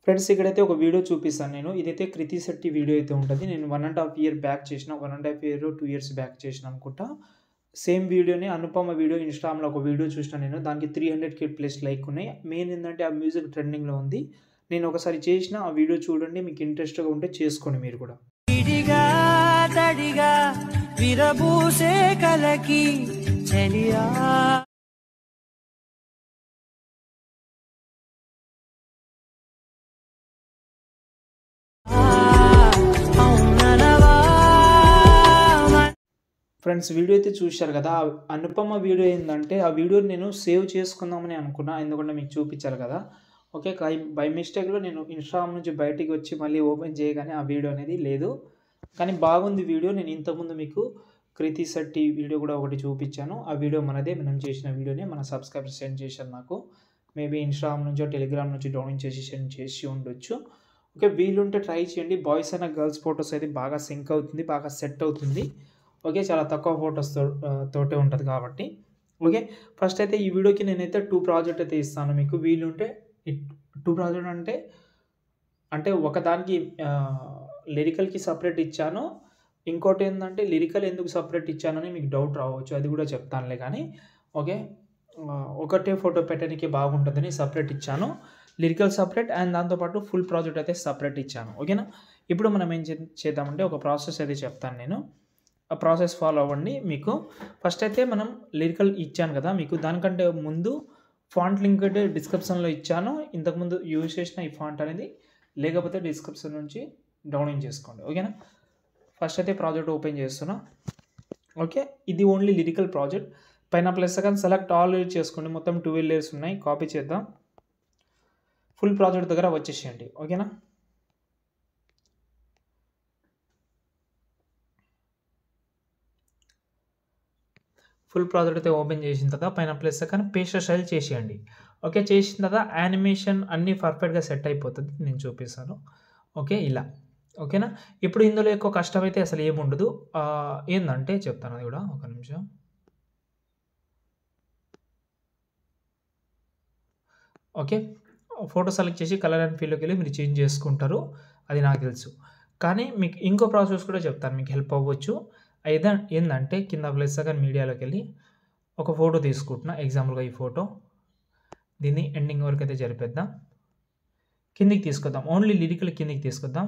Friends ఇక్కడైతే ఒక video చూపిస్తాను నేను. ఇదైతే కృతి శెట్టి వీడియో అయితే ఉంటది. నేను 1½ ఇయర్ బ్యాక్ చేసిన. 1½ ఇయర్, 2 ఇయర్స్ బ్యాక్ చేసిన అనుకుంటా. సేమ్ వీడియోని అనుపమ వీడియో ఇన్‌స్టాగ్రామ్‌లో ఒక వీడియో చూసిన నేను. దానికి 300K ప్లస్ లైక్ ఉన్నాయి. మెయిన్ ఏందంటే ఆ మ్యూజిక్ ట్రెండింగ్‌లో ఉంది. నేను ఒకసారి చేసిన ఆ వీడియో చూడండి. మీకు ఇంట్రెస్ట్‌గా ఉంటే చేసుకోండి మీరు కూడా. ఇడిగా తడిగా విరబూసే కలకి చెలియా ఫ్రెండ్స్ వీడియో అయితే చూశారు కదా! అనుపమ వీడియో ఏందంటే ఆ వీడియోని నేను సేవ్ చేసుకుందామని అనుకున్నా. ఎందుకంటే మీకు చూపించాలి కదా! ఓకే. బై మిస్టేక్‌లో నేను ఇన్‌స్టాగ్రామ్ నుంచి బయటికి వచ్చి మళ్ళీ ఓపెన్ చేయగానే ఆ వీడియో అనేది లేదు. కానీ బాగుంది వీడియో. నేను ఇంతకుముందు మీకు కృతి శెట్టి వీడియో కూడా ఒకటి చూపించాను. ఆ వీడియో మనదే. మనం చేసిన వీడియోనే మన సబ్స్క్రైబర్ సెండ్ చేశారు నాకు. మేబీ ఇన్‌స్టాగ్రామ్ నుంచో, టెలిగ్రామ్ నుంచి డౌన్లోడ్ చేసి సెండ్ చేసి ఉండొచ్చు. ఓకే. వీలుంటే ట్రై చేయండి. బాయ్స్ అండ్ గర్ల్స్ ఫోటోస్ అయితే బాగా సింక్ అవుతుంది. బాగా సెట్ అవుతుంది. ఓకే. చాలా తక్కువ ఫోటోస్ తోటే ఉంటది కాబట్టి. ఓకే. ఫస్ట్ అయితే ఈ వీడియోకి నేనైతే 2 ప్రాజెక్ట్ అయితే ఇస్తాను మీకు. వీలుంటే 2 ప్రాజెక్ట్ అంటే ఒకదానికి లిరికల్‌కి సెపరేట్ ఇచ్చాను. ఇంకోటేందంటే లిరికల్ ఎందుకు సెపరేట్ ఇచ్చానని మీకు డౌట్ రావచ్చు. అది కూడా చెప్తానులే కానీ. ఓకే. ఒకటే ఫోటో పెట్టడానికి బాగుంటుందని సెపరేట్ ఇచ్చాను. లిరికల్ సెపరేట్ అండ్ దాంతో పాటు ఫుల్ ప్రాజెక్ట్ అయితే సెపరేట్ ఇచ్చాను. ఓకేనా? ఇప్పుడు మనం ఏం చేద్దామంటే ఒక ప్రాసెస్ అయితే చెప్తాను నేను. ఆ ప్రాసెస్ ఫాలో అవ్వండి. మీకు ఫస్ట్ అయితే మనం లిరికల్ ఇచ్చాను కదా! మీకు దానికంటే ముందు ఫాంట్ లింక్ అయితే డిస్క్రిప్షన్‌లో ఇచ్చాను. ఇంతకుముందు యూజ్ చేసిన ఈ ఫాంట్ అనేది లేకపోతే డిస్క్రిప్షన్ నుంచి డౌన్లోడ్ చేసుకోండి. ఓకేనా? ఫస్ట్ అయితే ప్రాజెక్ట్ ఓపెన్ చేస్తున్నా. ఓకే. ఇది ఓన్లీ లిరికల్ ప్రాజెక్ట్. పైన ప్లస్ సెకండ్ సెలెక్ట్ ఆల్ చేసుకోండి. మొత్తం 12 లేయర్స్ ఉన్నాయి. కాపీ చేద్దాం. ఫుల్ ప్రాజెక్ట్ దగ్గర వచ్చేసేయండి. ఓకేనా? ఫుల్ ప్రాజెక్ట్ అయితే ఓపెన్ చేసిన తర్వాత పైన ప్లస్ సెకండ్ పేస్ట్ స్టైల్ చేసేయండి. ఓకే. చేసిన తర్వాత యానిమేషన్ అన్నీ పర్ఫెక్ట్‌గా సెట్ అయిపోతుంది. నేను చూపిస్తాను. ఓకే. ఇలా. ఓకేనా? ఇప్పుడు ఇందులో ఎక్కువ కష్టమైతే అసలు ఏముండదు. ఏందంటే చెప్తాను అది కూడా. ఒక నిమిషం. ఓకే. ఫోటో సెలెక్ట్ చేసి కలర్ అండ్ ఫీల్డ్‌లోకెళ్ళి మీరు చేంజ్ చేసుకుంటారు. అది నాకు తెలుసు. కానీ మీకు ఇంకో ప్రాసెస్ కూడా చెప్తాను. మీకు హెల్ప్ అవ్వచ్చు. ఏందంటే కింద ప్లస్ సెకండ్ మీడియాలోకెళ్ళి ఒక ఫోటో తీసుకుంటున్నా. ఎగ్జాంపుల్‌గా ఈ ఫోటో. దీన్ని ఎండింగ్ వరకు అయితే జరిపేద్దాం. కిందికి తీసుకొద్దాం. ఓన్లీ లిరికల్ కిందికి తీసుకొద్దాం.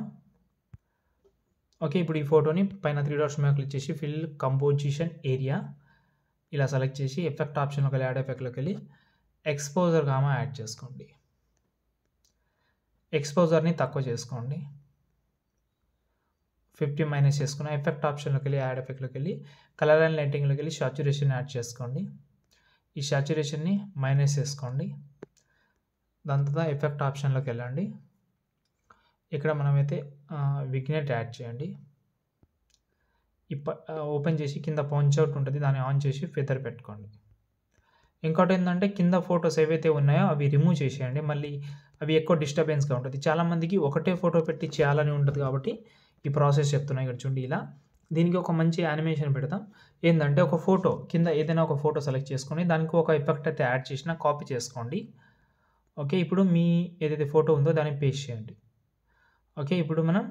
ఓకే. ఇప్పుడు ఈ ఫోటోని పైన 3 డాట్స్ మీద క్లిక్ చేసి ఫిల్ కంపోజిషన్ ఏరియా ఇలా సెలెక్ట్ చేసి ఎఫెక్ట్ ఆప్షన్‌లోకెళ్ళి యాడ్ ఎఫెక్ట్‌లోకెళ్ళి ఎక్స్‌పోజర్ గామా యాడ్ చేసుకోండి. ఎక్స్‌పోజర్‌ని తక్కువ చేసుకోండి. 50 మైనస్ చేసుకున్న ఎఫెక్ట్ ఆప్షన్‌లోకెళ్ళి యాడ్ ఎఫెక్ట్‌లోకెళ్ళి కలర్ అండ్ లైటింగ్‌లోకెళ్ళి సాచురేషన్ యాడ్ చేసుకోండి. ఈ సాచురేషన్‌ని మైనస్ చేసుకోండి. దాని తర్వాత ఎఫెక్ట్ ఆప్షన్‌లోకి వెళ్ళండి. ఇక్కడ మనమైతే విగ్నెట్ యాడ్ చేయండి. ఓపెన్ చేసి కింద పంచ్ అవుట్ ఉంటుంది. దాన్ని ఆన్ చేసి ఫెదర్ పెట్టుకోండి. ఇంకోటి ఏంటంటే కింద ఫోటోస్ ఏవైతే ఉన్నాయో అవి రిమూవ్ చేసేయండి. మళ్ళీ అవి ఎక్కువ డిస్టర్బెన్స్‌గా ఉంటుంది. చాలామందికి ఒకటే ఫోటో పెట్టి చేయాలని ఉంటుంది కాబట్టి ఈ ప్రాసెస్ చెప్తున్నా. ఇక్కడ చూడండి ఇలా. దీనికి ఒక మంచి యానిమేషన్ పెడతాం. ఏందంటే ఒక ఫోటో కింద ఏదైనా ఒక ఫోటో సెలెక్ట్ చేసుకొని దానికి ఒక ఎఫెక్ట్ అయితే యాడ్ చేసినా కాపీ చేసుకోండి. ఓకే. ఇప్పుడు మీ ఏదైతే ఫోటో ఉందో దాన్ని పేస్ట్ చేయండి. ఓకే. ఇప్పుడు మనం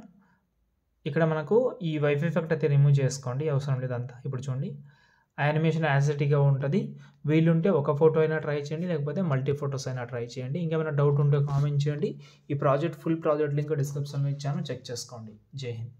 ఇక్కడ మనకు ఈ వైఫ్ ఎఫెక్ట్ అయితే రిమూవ్ చేసుకోండి. అవసరం లేదంతా. ఇప్పుడు చూడండి యానిమేషన్ యాజ్ ఇట్ ఈస్‌గా ఉంటది. వీలుంటే ఒక ఫోటో అయినా ట్రై చేయండి. లేకపోతే మల్టీ ఫోటోస్ అయినా ట్రై చేయండి. ఇంకేమైనా డౌట్ ఉంటే కామెంట్ చేయండి. ఈ ప్రాజెక్ట్ ఫుల్ ప్రాజెక్ట్ లింక్ డిస్క్రిప్షన్‌లో ఇచ్చాను. చెక్ చేసుకోండి. జై హింద్.